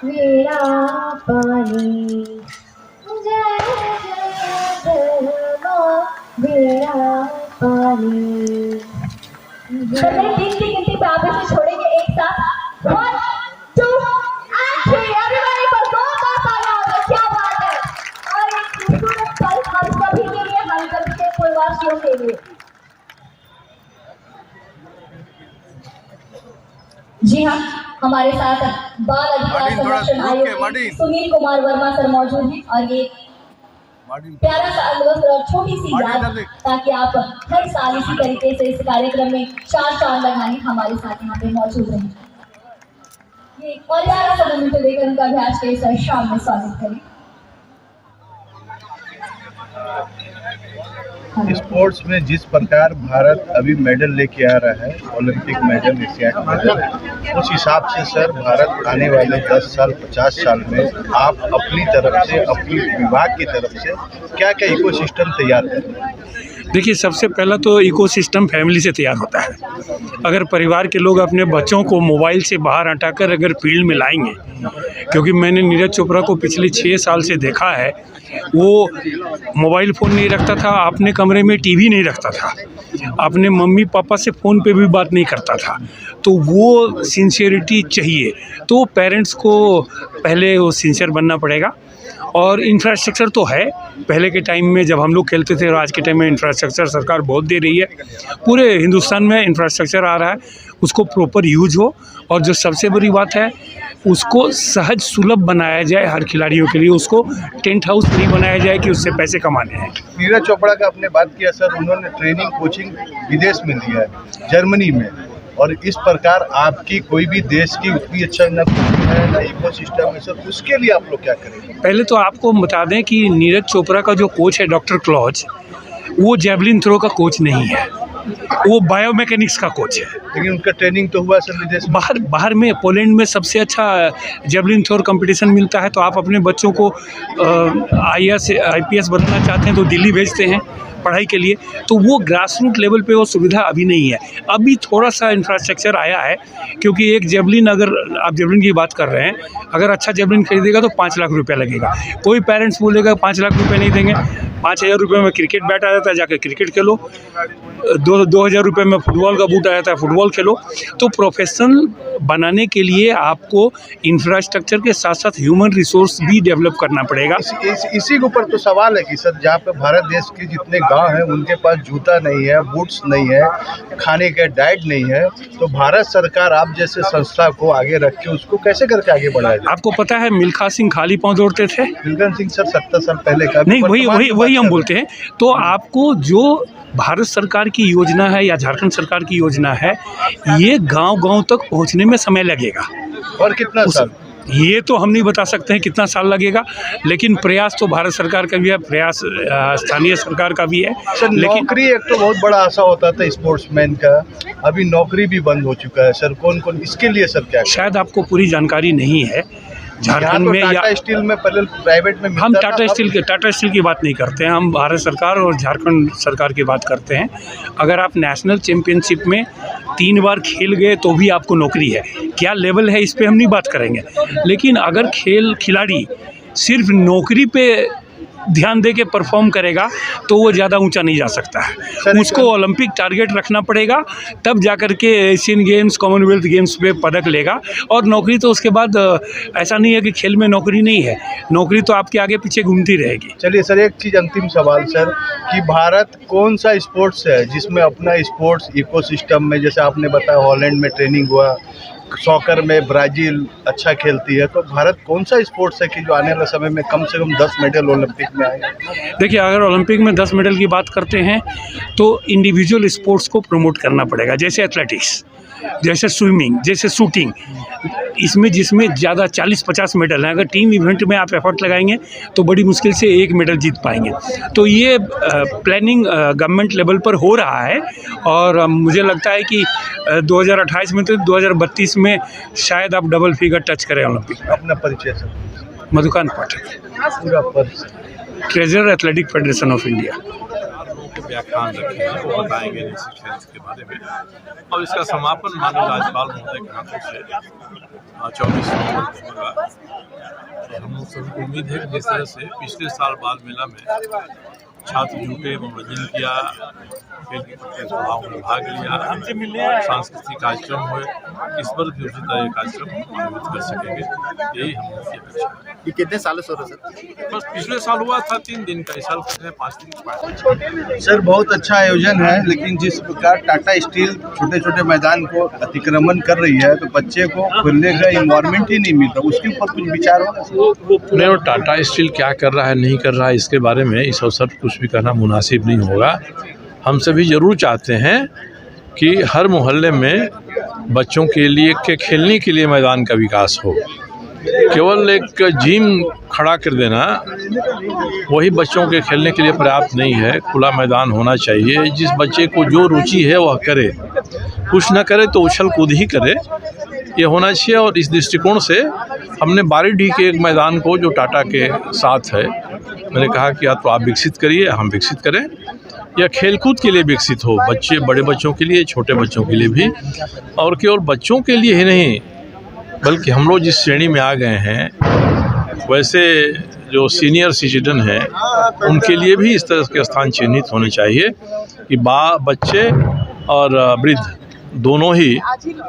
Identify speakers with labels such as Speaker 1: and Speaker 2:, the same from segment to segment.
Speaker 1: वीणा पानी जय जय माँ वीणा पानी। चलिए 3 की गिनती पे आप इसे छोड़ेंगे एक साथ। 1 2 and 3 एवरीबॉडी पर जोरदार तालियां होगी। क्या बात है। और एक खूबसूरत पल हम सभी के लिए, हम सभी के पूर्ववासियों के लिए। जी हाँ, हमारे साथ बाल अधिकार संरक्षण आयोग सुनील कुमार वर्मा सर मौजूद हैं और ये प्यारा सा अनुभव और छोटी सी याद, ताकि आप हर साल इसी तरीके से इस कार्यक्रम में 4 चांद लगाने हमारे साथ यहाँ पे मौजूद रहें। ये और प्यारा सा मोमेंट लेकर उनका अभ्यास के इस शाम में स्वागत करें।
Speaker 2: स्पोर्ट्स में जिस प्रकार भारत अभी मेडल लेके आ रहा है, ओलंपिक मेडल, एशियाड मेडल, उस हिसाब से सर भारत आने वाले 10 साल 50 साल में आप अपनी तरफ से, अपनी विभाग की तरफ से क्या क्या इकोसिस्टम तैयार करें?
Speaker 3: देखिए, सबसे पहला तो इकोसिस्टम फैमिली से तैयार होता है। अगर परिवार के लोग अपने बच्चों को मोबाइल से बाहर हटाकर अगर फील्ड में लाएंगे, क्योंकि मैंने नीरज चोपड़ा को पिछले 6 साल से देखा है, वो मोबाइल फ़ोन नहीं रखता था, अपने कमरे में टीवी नहीं रखता था, अपने मम्मी पापा से फ़ोन पे भी बात नहीं करता था। तो वो सिंसियरिटी चाहिए, तो पेरेंट्स को पहले वो सिंसियर बनना पड़ेगा। और इंफ्रास्ट्रक्चर तो है, पहले के टाइम में जब हम लोग खेलते थे और आज के टाइम में इंफ्रास्ट्रक्चर सरकार बहुत दे रही है। पूरे हिंदुस्तान में इंफ्रास्ट्रक्चर आ रहा है, उसको प्रॉपर यूज हो। और जो सबसे बड़ी बात है, उसको सहज सुलभ बनाया जाए हर खिलाड़ियों के लिए। उसको टेंट हाउस नहीं बनाया जाए कि उससे पैसे कमाने हैं।
Speaker 2: नीरज चोपड़ा का आपने बात किया सर, उन्होंने ट्रेनिंग कोचिंग विदेश में लिया है, जर्मनी में, और इस प्रकार आपकी कोई भी देश की उतनी अच्छा न है ना इकोसिस्टम है सर, उसके लिए आप लोग क्या करेंगे?
Speaker 3: पहले तो आपको बता दें कि नीरज चोपड़ा का जो कोच है डॉक्टर क्लॉज, वो जेवलिन थ्रो का कोच नहीं है, वो बायोमैकेनिक्स का कोच है।
Speaker 2: लेकिन उनका ट्रेनिंग तो हुआ सर विदेश में।
Speaker 3: बाहर में पोलैंड में सबसे अच्छा जेवलिन थ्रो कंपटीशन मिलता है। तो आप अपने बच्चों को IPS बनाना चाहते हैं तो दिल्ली भेजते हैं पढ़ाई के लिए। तो वो ग्रास रूट लेवल पे वो सुविधा अभी नहीं है। अभी थोड़ा सा इंफ्रास्ट्रक्चर आया है, क्योंकि एक जेवलिन, अगर आप जेवलिन की बात कर रहे हैं, अगर अच्छा जेवलिन खरीदेगा तो 5 लाख रुपया लगेगा। कोई पेरेंट्स बोलेगा 5 लाख रुपये नहीं देंगे, 5,000 रुपये में क्रिकेट बैट आ जाता है, जाकर क्रिकेट खेलो। 2,000 रुपये में फुटबॉल का बूट आ जाता है, फुटबॉल खेलो। तो प्रोफेशनल बनाने के लिए आपको इंफ्रास्ट्रक्चर के साथ साथ ह्यूमन रिसोर्स भी डेवलप करना पड़ेगा।
Speaker 2: इसी के ऊपर तो सवाल है कि सर, जहाँ पे भारत देश के जितने गांव हैं उनके पास जूता नहीं है, बूट्स नहीं है, खाने का डाइट नहीं है, तो भारत सरकार आप जैसे संस्था को आगे रख के उसको कैसे करके आगे बढ़ाएगा?
Speaker 3: आपको पता है मिल्खा सिंह खाली पांव दौड़ते थे?
Speaker 2: मिल्खा सिंह सर 70 साल पहले का
Speaker 3: नहीं, वही हम बोलते हैं। तो आपको जो भारत सरकार की योजना है या झारखंड सरकार की योजना है, ये गांव-गांव तक पहुंचने में समय लगेगा।
Speaker 2: और कितना साल?
Speaker 3: ये तो हम नहीं बता सकते हैं कितना साल लगेगा, लेकिन प्रयास तो भारत सरकार का भी है, प्रयास स्थानीय सरकार का भी है।
Speaker 2: सर,
Speaker 3: लेकिन
Speaker 2: नौकरी एक तो बहुत बड़ा आशा होता था स्पोर्ट्समैन का, अभी नौकरी भी बंद हो चुका है सर। कौन कौन इसके लिए सर क्या?
Speaker 3: शायद आपको पूरी जानकारी नहीं है झारखंड में, या
Speaker 2: टाटा स्टील में पहले प्राइवेट में
Speaker 3: हम टाटा स्टील की बात नहीं करते हैं, हम भारत सरकार और झारखंड सरकार की बात करते हैं। अगर आप नेशनल चैंपियनशिप में 3 बार खेल गए तो भी आपको नौकरी है। क्या लेवल है इस पे हम नहीं बात करेंगे, लेकिन अगर खिलाड़ी सिर्फ नौकरी पे ध्यान दे के परफॉर्म करेगा तो वो ज़्यादा ऊंचा नहीं जा सकता है। उसको ओलंपिक टारगेट रखना पड़ेगा, तब जाकर के एशियन गेम्स, कॉमनवेल्थ गेम्स पे पदक लेगा। और नौकरी तो उसके बाद, ऐसा नहीं है कि खेल में नौकरी नहीं है, नौकरी तो आपके आगे पीछे घूमती रहेगी।
Speaker 2: चलिए सर, एक चीज़ अंतिम सवाल सर, कि भारत कौन सा स्पोर्ट्स है जिसमें अपना स्पोर्ट्स इकोसिस्टम में, जैसे आपने बताया हॉलैंड में ट्रेनिंग हुआ, सॉकर में ब्राज़ील अच्छा खेलती है, तो भारत कौन सा स्पोर्ट्स है कि जो आने वाले समय में कम से कम 10 मेडल ओलंपिक में आए?
Speaker 3: देखिए, अगर ओलंपिक में 10 मेडल की बात करते हैं तो इंडिविजुअल स्पोर्ट्स को प्रमोट करना पड़ेगा, जैसे एथलेटिक्स, जैसे स्विमिंग, जैसे शूटिंग, इसमें जिसमें ज़्यादा 40-50 मेडल हैं। अगर टीम इवेंट में आप एफर्ट लगाएंगे तो बड़ी मुश्किल से 1 मेडल जीत पाएंगे। तो ये प्लानिंग गवर्नमेंट लेवल पर हो रहा है, और मुझे लगता है कि 2028 में तो 2032 में शायद आप डबल फिगर टच करें ओलंपिक।
Speaker 2: अपना परिचय सर?
Speaker 3: मधुकांत पाठक,
Speaker 2: पूरा परिचय।
Speaker 3: Treasurer athletic federation of India.
Speaker 4: के व्याख्यान रखे हैं, वो बताएंगे निश्चित हेल्थ के बारे में। और इसका समापन माननीय राज्यपाल महोदय के हाथों से 24 नवंबर को होगा। तो हम लोग सभी को उम्मीद है कि जिस तरह से पिछले साल बाल मेला में छात्र जुटे, मनोरंजन किया, खेल की प्रतिस्पर्धाओं में भाग लिया, सांस्कृतिक कार्यक्रम हुए, इस पर भी उसी तरह कार्यक्रम आयोजित कर सकेंगे, यही हम लोग की अपेक्षा है।
Speaker 5: ये कितने सालों से हो रहा है सर?
Speaker 4: बस पिछले साल हुआ था 3 दिन का, इस साल करते हैं 5 दिन का।
Speaker 2: सर बहुत अच्छा आयोजन है, लेकिन जिस प्रकार टाटा स्टील छोटे छोटे मैदान को अतिक्रमण कर रही है, तो बच्चे को खेलने का इन्वायरमेंट ही नहीं मिलता, उसके ऊपर कुछ विचार होगा?
Speaker 4: नहीं, और टाटा स्टील क्या कर रहा है नहीं कर रहा है इसके बारे में इस अवसर पर कुछ भी कहना मुनासिब नहीं होगा। हम सभी ज़रूर चाहते हैं कि हर मोहल्ले में बच्चों के लिए के खेलने के लिए मैदान का विकास हो। केवल एक जिम खड़ा कर देना वही बच्चों के खेलने के लिए पर्याप्त नहीं है। खुला मैदान होना चाहिए, जिस बच्चे को जो रुचि है वह करे, कुछ न करे तो उछल कूद ही करे, ये होना चाहिए। और इस दृष्टिकोण से हमने बारीडीह के एक मैदान को जो टाटा के साथ है, मैंने कहा कि या तो आप विकसित करिए, हम विकसित करें, या खेलकूद के लिए विकसित हो, बच्चे बड़े बच्चों के लिए, छोटे बच्चों के लिए भी। और केवल बच्चों के लिए ही नहीं, बल्कि हम लोग जिस श्रेणी में आ गए हैं वैसे जो सीनियर सिटीजन हैं उनके लिए भी इस तरह के स्थान चिन्हित होने चाहिए कि बच्चे और वृद्ध दोनों ही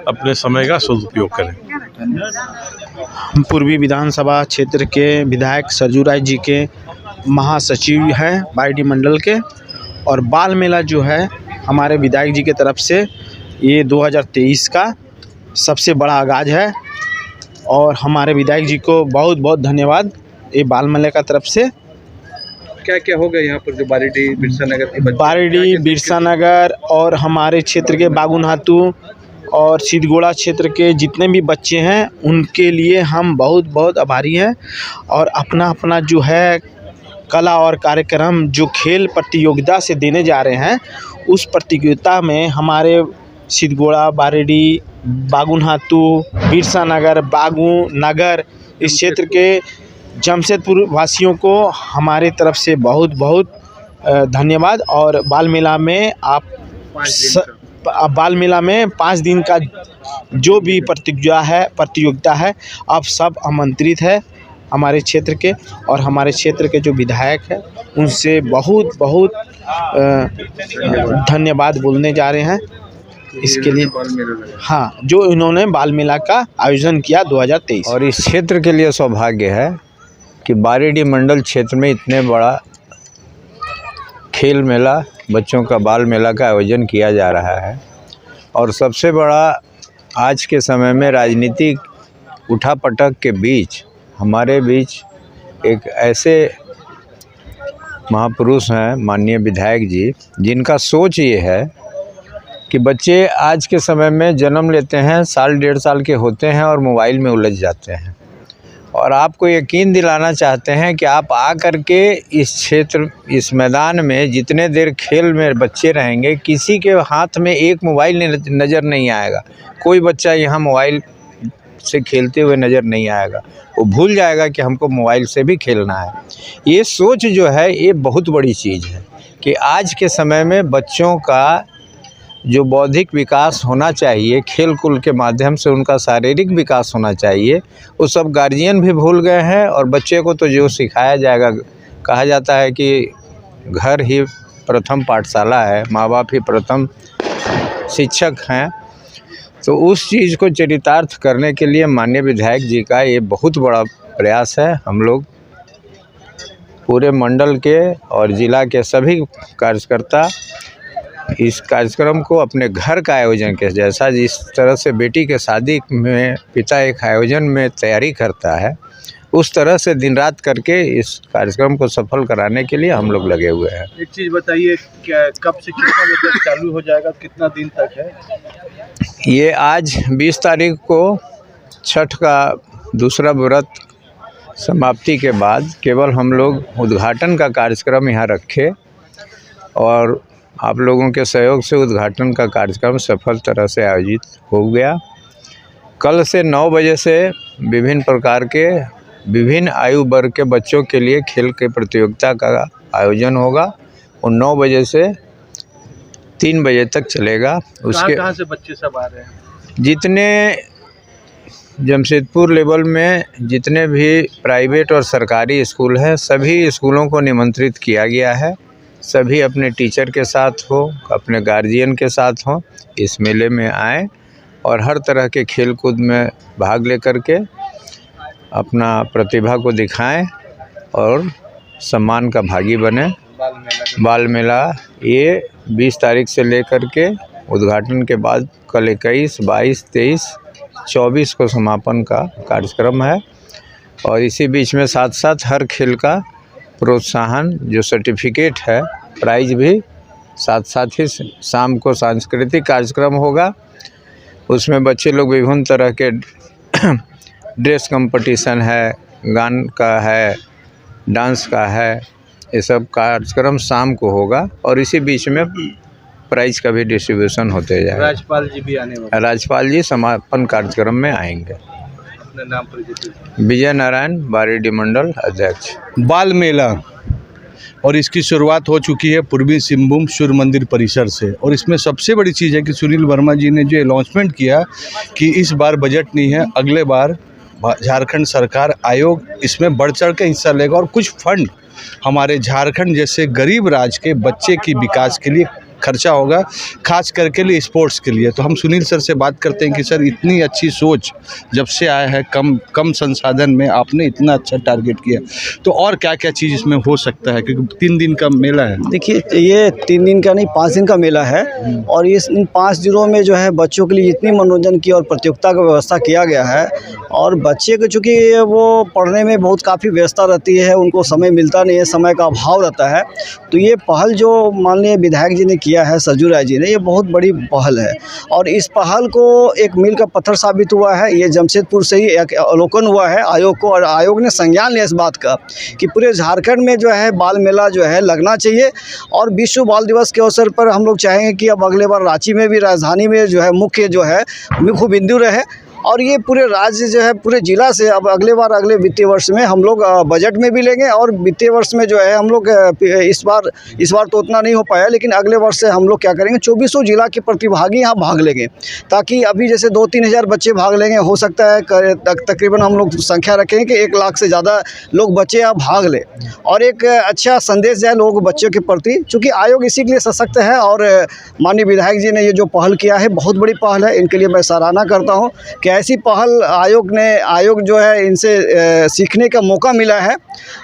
Speaker 4: अपने समय का सदुपयोग करें।
Speaker 5: पूर्वी विधानसभा क्षेत्र के विधायक सरजू राय जी के महासचिव हैं बारीडीह मंडल के, और बाल मेला जो है हमारे विधायक जी के तरफ से ये 2023 का सबसे बड़ा आगाज़ है, और हमारे विधायक जी को बहुत बहुत धन्यवाद ये बाल मेले का तरफ से।
Speaker 2: क्या क्या होगा यहाँ पर जो बारीडीह बिरसा नगर के बच्चे?
Speaker 5: बारीडीह बिरसा नगर और हमारे क्षेत्र के बागुनहातू और सिद्धगोड़ा क्षेत्र के जितने भी बच्चे हैं उनके लिए हम बहुत बहुत आभारी हैं। और अपना अपना जो है कला और कार्यक्रम जो खेल प्रतियोगिता से देने जा रहे हैं, उस प्रतियोगिता में हमारे सिद्धगोड़ा, बारीडीह, बागुनहातू, बिरसा नगर, बागू नगर इस क्षेत्र के जमशेदपुर वासियों को हमारे तरफ से बहुत बहुत धन्यवाद। और बाल मेला में बाल मेला में 5 दिन का जो भी प्रतियोगिता है आप सब आमंत्रित है हमारे क्षेत्र के, और हमारे क्षेत्र के जो विधायक हैं उनसे बहुत बहुत धन्यवाद बोलने जा रहे हैं इसके लिए। हाँ, जो इन्होंने बाल मेला का आयोजन किया 2023।
Speaker 6: और इस क्षेत्र के लिए सौभाग्य है कि बारीडीह मंडल क्षेत्र में इतने बड़ा खेल मेला, बच्चों का बाल मेला का आयोजन किया जा रहा है। और सबसे बड़ा आज के समय में राजनीतिक उठापटक के बीच हमारे बीच एक ऐसे महापुरुष हैं माननीय विधायक जी, जिनका सोच ये है कि बच्चे आज के समय में जन्म लेते हैं, 1.5 साल के होते हैं और मोबाइल में उलझ जाते हैं। और आपको यकीन दिलाना चाहते हैं कि आप आकर के इस क्षेत्र, इस मैदान में जितने देर खेल में बच्चे रहेंगे, किसी के हाथ में एक मोबाइल नज़र नहीं आएगा। कोई बच्चा यहाँ मोबाइल से खेलते हुए नज़र नहीं आएगा, वो भूल जाएगा कि हमको मोबाइल से भी खेलना है। ये सोच जो है ये बहुत बड़ी चीज़ है कि आज के समय में बच्चों का जो बौद्धिक विकास होना चाहिए, खेल कूद के माध्यम से उनका शारीरिक विकास होना चाहिए, वो सब गार्जियन भी भूल गए हैं। और बच्चे को तो जो सिखाया जाएगा, कहा जाता है कि घर ही प्रथम पाठशाला है, माँ बाप ही प्रथम शिक्षक हैं। तो उस चीज़ को चरितार्थ करने के लिए माननीय विधायक जी का ये बहुत बड़ा प्रयास है। हम लोग पूरे मंडल के और ज़िला के सभी कार्यकर्ता इस कार्यक्रम को अपने घर का आयोजन के जैसा, जिस तरह से बेटी के शादी में पिता एक आयोजन में तैयारी करता है, उस तरह से दिन रात करके इस कार्यक्रम को सफल कराने के लिए हम लोग लगे हुए हैं।
Speaker 2: एक चीज़ बताइए, क्या कब से कितना बजे चालू हो जाएगा, कितना दिन तक है?
Speaker 6: ये आज 20 तारीख को छठ का दूसरा व्रत समाप्ति के बाद केवल हम लोग उद्घाटन का कार्यक्रम यहाँ रखे, और आप लोगों के सहयोग से उद्घाटन का कार्यक्रम सफल तरह से आयोजित हो गया। कल से 9 बजे से विभिन्न प्रकार के विभिन्न आयु वर्ग के बच्चों के लिए खेल के प्रतियोगिता का आयोजन होगा, और 9 बजे से 3 बजे तक चलेगा। उसके
Speaker 2: कहाँ से बच्चे सब आ रहे हैं?
Speaker 6: जितने जमशेदपुर लेवल में जितने भी प्राइवेट और सरकारी स्कूल हैं, सभी स्कूलों को निमंत्रित किया गया है। सभी अपने टीचर के साथ हो, अपने गार्जियन के साथ हो, इस मेले में आएँ और हर तरह के खेल कूद में भाग लेकर के अपना प्रतिभा को दिखाएं और सम्मान का भागी बने। बाल मेला ये 20 तारीख से लेकर के उद्घाटन के बाद कल 21, 22, 23, 24 को समापन का कार्यक्रम है। और इसी बीच में साथ साथ हर खेल का प्रोत्साहन जो सर्टिफिकेट है, प्राइज भी साथ साथ ही शाम को सांस्कृतिक कार्यक्रम होगा। उसमें बच्चे लोग विभिन्न तरह के ड्रेस कंपटीशन है, गान का है, डांस का है, ये सब कार्यक्रम शाम को होगा। और इसी बीच में प्राइज का भी डिस्ट्रीब्यूशन होते जाएगा।
Speaker 2: राज्यपाल जी भी आने वाले?
Speaker 6: राज्यपाल जी समापन कार्यक्रम में आएंगे।
Speaker 2: अपने नाम पर?
Speaker 6: विजय नारायण, बारेडी मंडल अध्यक्ष।
Speaker 2: बाल मेला और इसकी शुरुआत हो चुकी है पूर्वी सिंहभूम सूर्य मंदिर परिसर से। और इसमें सबसे बड़ी चीज़ है कि सुनील वर्मा जी ने जो अनाउंसमेंट किया कि इस बार बजट नहीं है, अगले बार झारखंड सरकार आयोग इसमें बढ़ चढ़ के हिस्सा लेगा और कुछ फंड हमारे झारखंड जैसे गरीब राज्य के बच्चे की विकास के लिए खर्चा होगा, खास करके लिए स्पोर्ट्स के लिए। तो हम सुनील सर से बात करते हैं कि सर इतनी अच्छी सोच जब से आया है, कम संसाधन में आपने इतना अच्छा टारगेट किया, तो और क्या क्या चीज़ इसमें हो सकता है? क्योंकि 3 दिन का मेला है।
Speaker 7: देखिए, ये 3 दिन का नहीं 5 दिन का मेला है। और इन 5 दिनों में जो है बच्चों के लिए जितनी मनोरंजन की और प्रतियोगिता का व्यवस्था किया गया है, और बच्चे को चूँकि वो पढ़ने में बहुत काफ़ी व्यस्तता रहती है, उनको समय मिलता नहीं है, समय का अभाव रहता है, तो ये पहल जो माननीय विधायक जी ने किया है, सरजू राय जी ने, ये बहुत बड़ी पहल है। और इस पहल को एक मील का पत्थर साबित हुआ है। ये जमशेदपुर से ही एक अवलोकन हुआ है आयोग को, और आयोग ने संज्ञान लिया इस बात का कि पूरे झारखंड में जो है बाल मेला जो है लगना चाहिए। और विश्व बाल दिवस के अवसर पर हम लोग चाहेंगे कि अब अगले बार रांची में भी, राजधानी में जो है मुख्य बिंदु रहे। और ये पूरे राज्य जो है, पूरे जिला से अब अगले बार अगले वित्तीय वर्ष में हम लोग बजट में भी लेंगे। और वित्तीय वर्ष में जो है हम लोग इस बार तो उतना नहीं हो पाया, लेकिन अगले वर्ष से हम लोग क्या करेंगे, 2400 जिला के प्रतिभागी यहाँ भाग लेंगे, ताकि अभी जैसे 2-3 हज़ार बच्चे भाग लेंगे, हो सकता है तकरीबन हम लोग संख्या रखें कि 1 लाख से ज़्यादा लोग बच्चे यहाँ भाग लें, और एक अच्छा संदेश जाए लोगों को बच्चों के प्रति। चूँकि आयोग इसी के लिए सशक्त है, और माननीय विधायक जी ने ये जो पहल किया है, बहुत बड़ी पहल है, इनके लिए मैं सराहना करता हूँ कि ऐसी पहल आयोग जो है इनसे सीखने का मौका मिला है।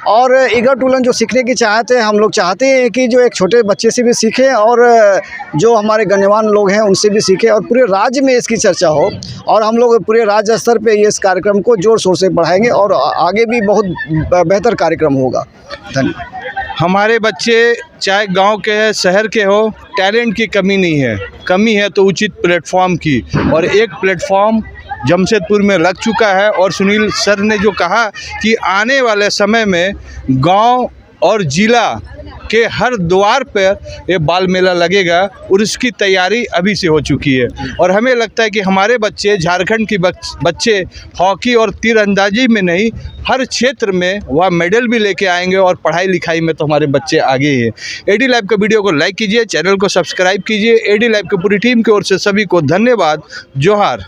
Speaker 7: और ईगर टूलन जो सीखने की चाहते हैं, हम लोग चाहते हैं कि जो एक छोटे बच्चे से भी सीखें, और जो हमारे गण्यमान लोग हैं उनसे भी सीखें, और पूरे राज्य में इसकी चर्चा हो। और हम लोग पूरे राज्य स्तर पे ये इस कार्यक्रम को जोर शोर से बढ़ाएंगे, और आगे भी बहुत बेहतर कार्यक्रम होगा। धन्यवाद।
Speaker 2: हमारे बच्चे चाहे गांव के हैं, शहर के हो, टैलेंट की कमी नहीं है, कमी है तो उचित प्लेटफॉर्म की। और एक प्लेटफॉर्म जमशेदपुर में लग चुका है। और सुनील सर ने जो कहा कि आने वाले समय में गांव और जिला के हर द्वार पर ये बाल मेला लगेगा, और इसकी तैयारी अभी से हो चुकी है। और हमें लगता है कि हमारे बच्चे, झारखंड के बच्चे हॉकी और तीरंदाजी में नहीं, हर क्षेत्र में वह मेडल भी लेके आएंगे, और पढ़ाई लिखाई में तो हमारे बच्चे आगे हैं। एडी लाइव का वीडियो को लाइक कीजिए, चैनल को सब्सक्राइब कीजिए। एडी लाइव की पूरी टीम की ओर से सभी को धन्यवाद। जोहार।